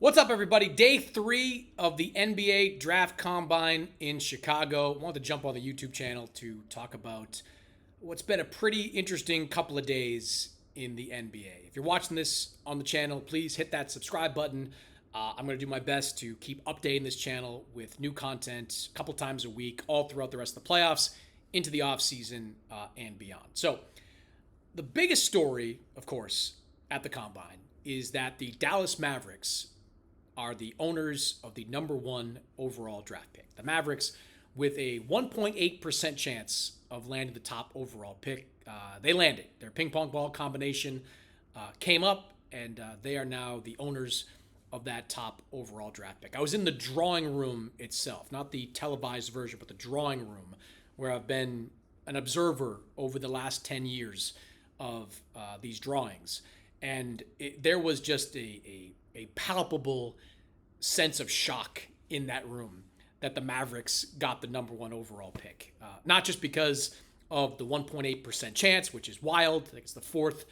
What's up, everybody? Day 3 of the NBA Draft Combine in Chicago. I wanted to jump on the YouTube channel to talk about what's been a pretty interesting couple of days in the NBA. If you're watching this on the channel, please hit that subscribe button. I'm going to do my best to keep updating this channel with new content a couple times a week, all throughout the rest of the playoffs, into the offseason, and beyond. So, the biggest story, of course, at the Combine is that the Dallas Mavericks are the owners of the number 1 overall draft pick. The Mavericks, with a 1.8% chance of landing the top overall pick, they landed. Their ping pong ball combination came up, and they are now the owners of that top overall draft pick. I was in the drawing room itself, not the televised version, but the drawing room, where I've been an observer over the last 10 years of these drawings. And there was just a palpable sense of shock in that room that the Mavericks got the number 1 overall pick. Not just because of the 1.8% chance, which is wild. I think it's the 4th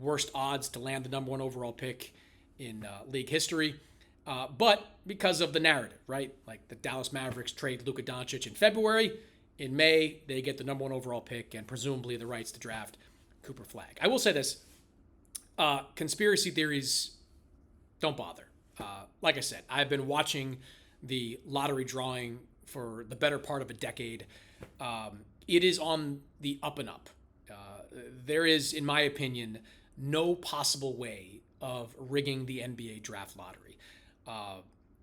worst odds to land the number 1 overall pick in league history, but because of the narrative, right? Like the Dallas Mavericks trade Luka Doncic in February. In May, they get the number 1 overall pick and presumably the rights to draft Cooper Flagg. I will say this. Conspiracy theories, don't bother. Like I said, I've been watching the lottery drawing for the better part of a decade. It is on the up and up. There is, in my opinion, no possible way of rigging the NBA draft lottery.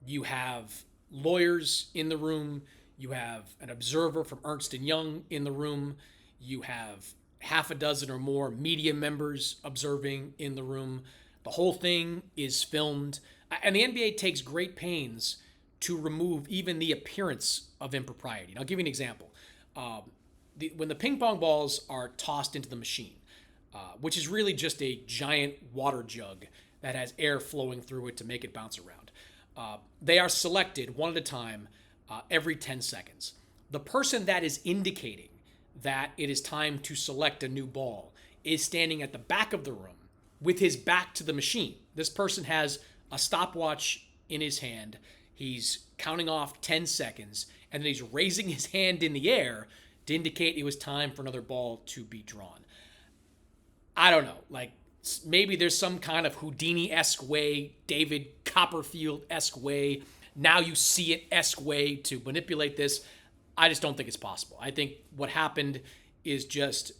You have lawyers in the room. You have an observer from Ernst & Young in the room. You have half a dozen or more media members observing in the room. The whole thing is filmed. And the NBA takes great pains to remove even the appearance of impropriety. And I'll give you an example. When the ping pong balls are tossed into the machine, which is really just a giant water jug that has air flowing through it to make it bounce around, they are selected one at a time every 10 seconds. The person that is indicating that it is time to select a new ball is standing at the back of the room with his back to the machine. This person has a stopwatch in his hand. He's counting off 10 seconds, and then he's raising his hand in the air to indicate it was time for another ball to be drawn. I don't know. Like, maybe there's some kind of Houdini-esque way, David Copperfield-esque way, now you see it-esque way to manipulate this. I just don't think it's possible. I think what happened is just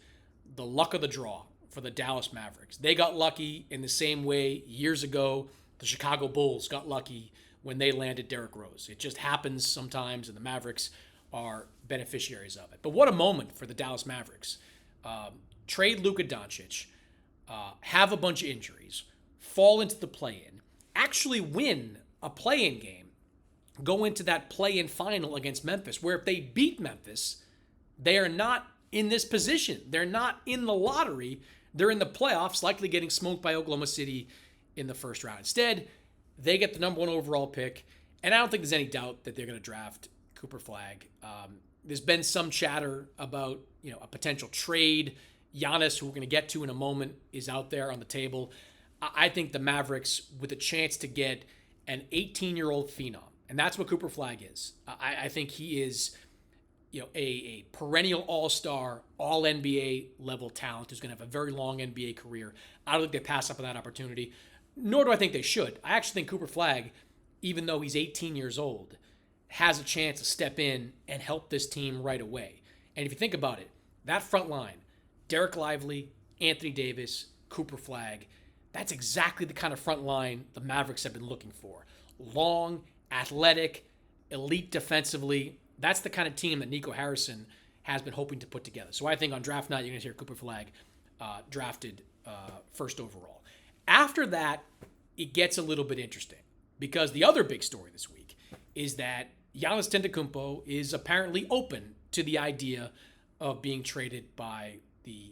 the luck of the draw for the Dallas Mavericks. They got lucky in the same way years ago the Chicago Bulls got lucky when they landed Derrick Rose. It just happens sometimes, and the Mavericks are beneficiaries of it. But what a moment for the Dallas Mavericks. Trade Luka Doncic, have a bunch of injuries, fall into the play-in, actually win a play-in game, go into that play-in final against Memphis, where if they beat Memphis, they are not in this position. They're not in the lottery. They're in the playoffs, likely getting smoked by Oklahoma City in the first round. Instead, they get the number 1 overall pick, and I don't think there's any doubt that they're going to draft Cooper Flagg. There's been some chatter about, a potential trade. Giannis, who we're going to get to in a moment, is out there on the table. I think the Mavericks, with a chance to get an 18-year-old phenom, and that's what Cooper Flagg is. I think he is, a perennial all-star, all-NBA level talent who's going to have a very long NBA career. I don't think they pass up on that opportunity, nor do I think they should. I actually think Cooper Flagg, even though he's 18 years old, has a chance to step in and help this team right away. And if you think about it, that front line, Derek Lively, Anthony Davis, Cooper Flagg, that's exactly the kind of front line the Mavericks have been looking for. Long, athletic, elite defensively. That's the kind of team that Nico Harrison has been hoping to put together. So I think on draft night, you're going to hear Cooper Flagg drafted first overall. After that, it gets a little bit interesting because the other big story this week is that Giannis Antetokounmpo is apparently open to the idea of being traded by the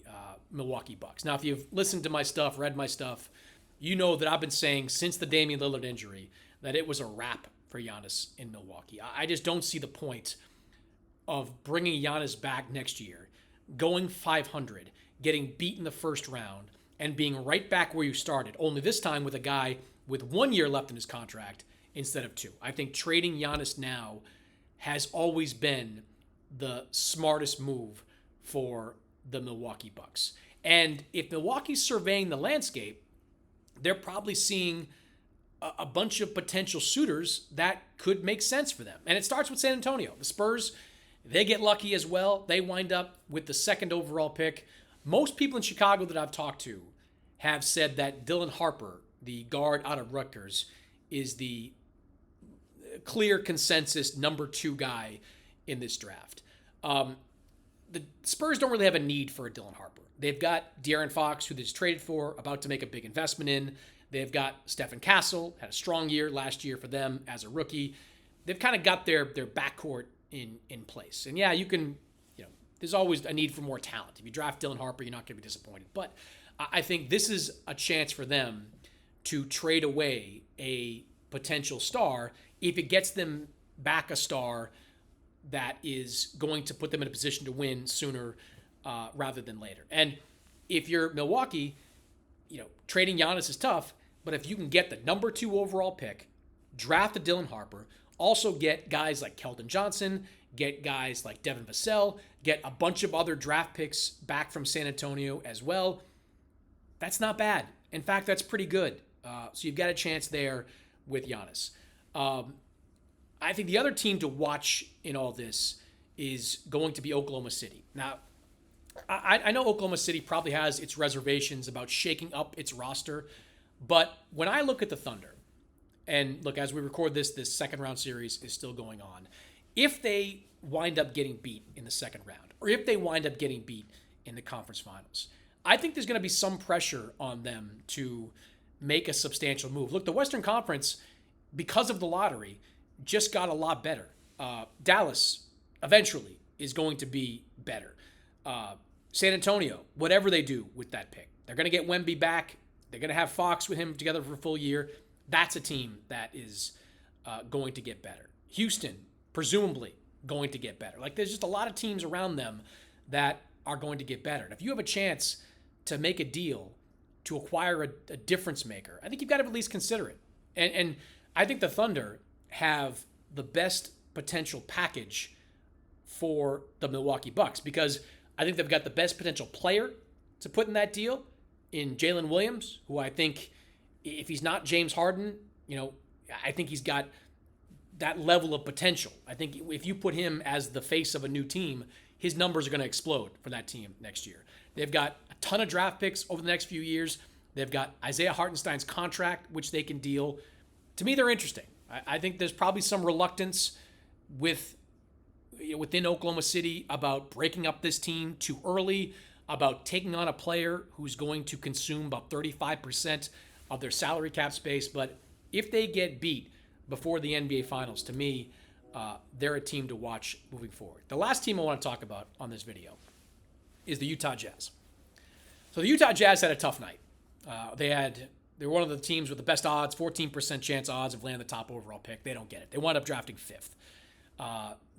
Milwaukee Bucks. Now, if you've listened to my stuff, read my stuff, you know that I've been saying since the Damian Lillard injury that it was a wrap for Giannis in Milwaukee. I just don't see the point of bringing Giannis back next year, going 500, getting beat in the first round, and being right back where you started, only this time with a guy with 1 year left in his contract instead of 2. I think trading Giannis now has always been the smartest move for the Milwaukee Bucks. And if Milwaukee's surveying the landscape, they're probably seeing a bunch of potential suitors that could make sense for them. And it starts with San Antonio. The Spurs, they get lucky as well. They wind up with the 2nd overall pick. Most people in Chicago that I've talked to have said that Dylan Harper, the guard out of Rutgers, is the clear consensus number 2 guy in this draft. The Spurs don't really have a need for a Dylan Harper. They've got De'Aaron Fox, who they just traded for, about to make a big investment in. They've got Stephen Castle, had a strong year last year for them as a rookie. They've kind of got their backcourt in place. And yeah, you can, there's always a need for more talent. If you draft Dylan Harper, you're not going to be disappointed. But I think this is a chance for them to trade away a potential star if it gets them back a star that is going to put them in a position to win sooner rather than later. And if you're Milwaukee, trading Giannis is tough, but if you can get the number 2 overall pick, draft a Dylan Harper, also get guys like Keldon Johnson, get guys like Devin Vassell, get a bunch of other draft picks back from San Antonio as well, that's not bad. In fact, that's pretty good. So you've got a chance there with Giannis. I think the other team to watch in all this is going to be Oklahoma City. Now, I know Oklahoma City probably has its reservations about shaking up its roster, but when I look at the Thunder, and look, as we record this second round series is still going on, if they wind up getting beat in the second round, or if they wind up getting beat in the conference finals, I think there's going to be some pressure on them to make a substantial move. Look, the Western Conference, because of the lottery, just got a lot better. Dallas eventually is going to be better. San Antonio, whatever they do with that pick, they're going to get Wemby back. They're going to have Fox with him together for a full year. That's a team that is going to get better. Houston, presumably, going to get better. Like, there's just a lot of teams around them that are going to get better. And if you have a chance to make a deal to acquire a difference maker, I think you've got to at least consider it. And I think the Thunder have the best potential package for the Milwaukee Bucks because I think they've got the best potential player to put in that deal in Jalen Williams, who I think, if he's not James Harden, I think he's got that level of potential. I think if you put him as the face of a new team, his numbers are going to explode for that team next year. They've got a ton of draft picks over the next few years. They've got Isaiah Hartenstein's contract, which they can deal. To me, they're interesting. I think there's probably some reluctance within Oklahoma City about breaking up this team too early, about taking on a player who's going to consume about 35% of their salary cap space. But if they get beat before the NBA Finals, to me, they're a team to watch moving forward. The last team I want to talk about on this video is the Utah Jazz. So the Utah Jazz had a tough night. They were one of the teams with the best odds, 14% chance odds of landing the top overall pick. They don't get it. They wound up drafting 5th.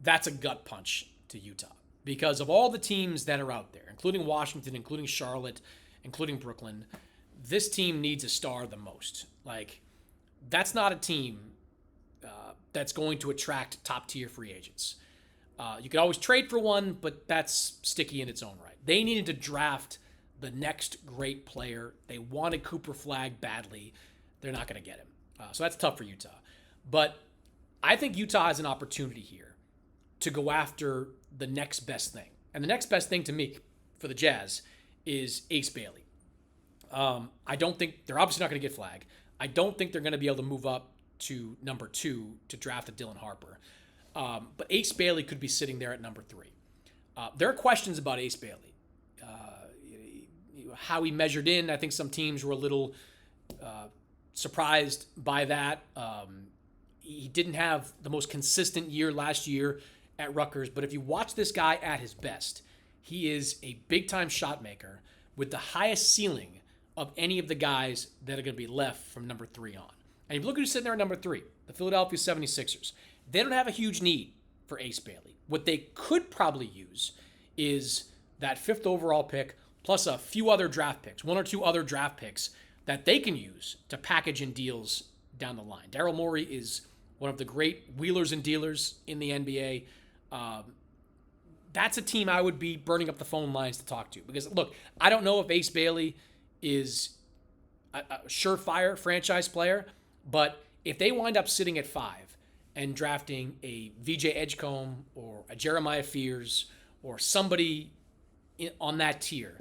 That's a gut punch to Utah because of all the teams that are out there, including Washington, including Charlotte, including Brooklyn. This team needs a star the most. Like, that's not a team that's going to attract top-tier free agents. You could always trade for one, but that's sticky in its own right. They needed to draft the next great player. They wanted Cooper Flagg badly. They're not going to get him. So that's tough for Utah. But I think Utah has an opportunity here to go after the next best thing. And the next best thing to me for the Jazz is Ace Bailey. I don't think they're obviously not going to get Flagg. I don't think they're going to be able to move up to number 2 to draft a Dylan Harper. But Ace Bailey could be sitting there at number 3. There are questions about Ace Bailey. How he measured in, I think some teams were a little surprised by that. He didn't have the most consistent year last year at Rutgers, but if you watch this guy at his best, he is a big-time shot maker with the highest ceiling of any of the guys that are going to be left from number 3 on. And if you look at who's sitting there at number 3, the Philadelphia 76ers, they don't have a huge need for Ace Bailey. What they could probably use is that 5th overall pick plus a few other draft picks, 1 or 2 other draft picks that they can use to package in deals down the line. Daryl Morey is one of the great wheelers and dealers in the NBA. That's a team I would be burning up the phone lines to talk to. Because, look, I don't know if Ace Bailey is a surefire franchise player, but if they wind up sitting at 5 and drafting a VJ Edgecombe or a Jeremiah Fears or somebody on that tier,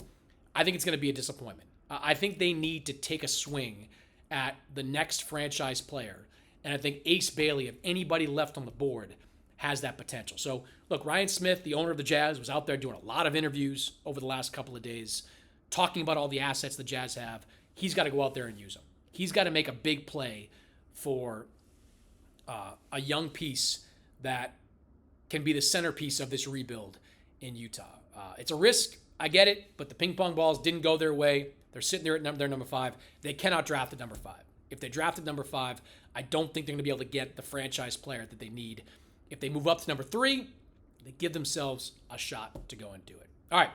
I think it's going to be a disappointment. I think they need to take a swing at the next franchise player. And I think Ace Bailey, if anybody left on the board, has that potential. So, look, Ryan Smith, the owner of the Jazz, was out there doing a lot of interviews over the last couple of days, talking about all the assets the Jazz have. He's got to go out there and use them. He's got to make a big play for a young piece that can be the centerpiece of this rebuild in Utah. It's a risk. I get it, but the ping pong balls didn't go their way. They're sitting there at their number 5. They cannot draft at number 5. If they drafted number 5, I don't think they're going to be able to get the franchise player that they need. If they move up to number 3, they give themselves a shot to go and do it.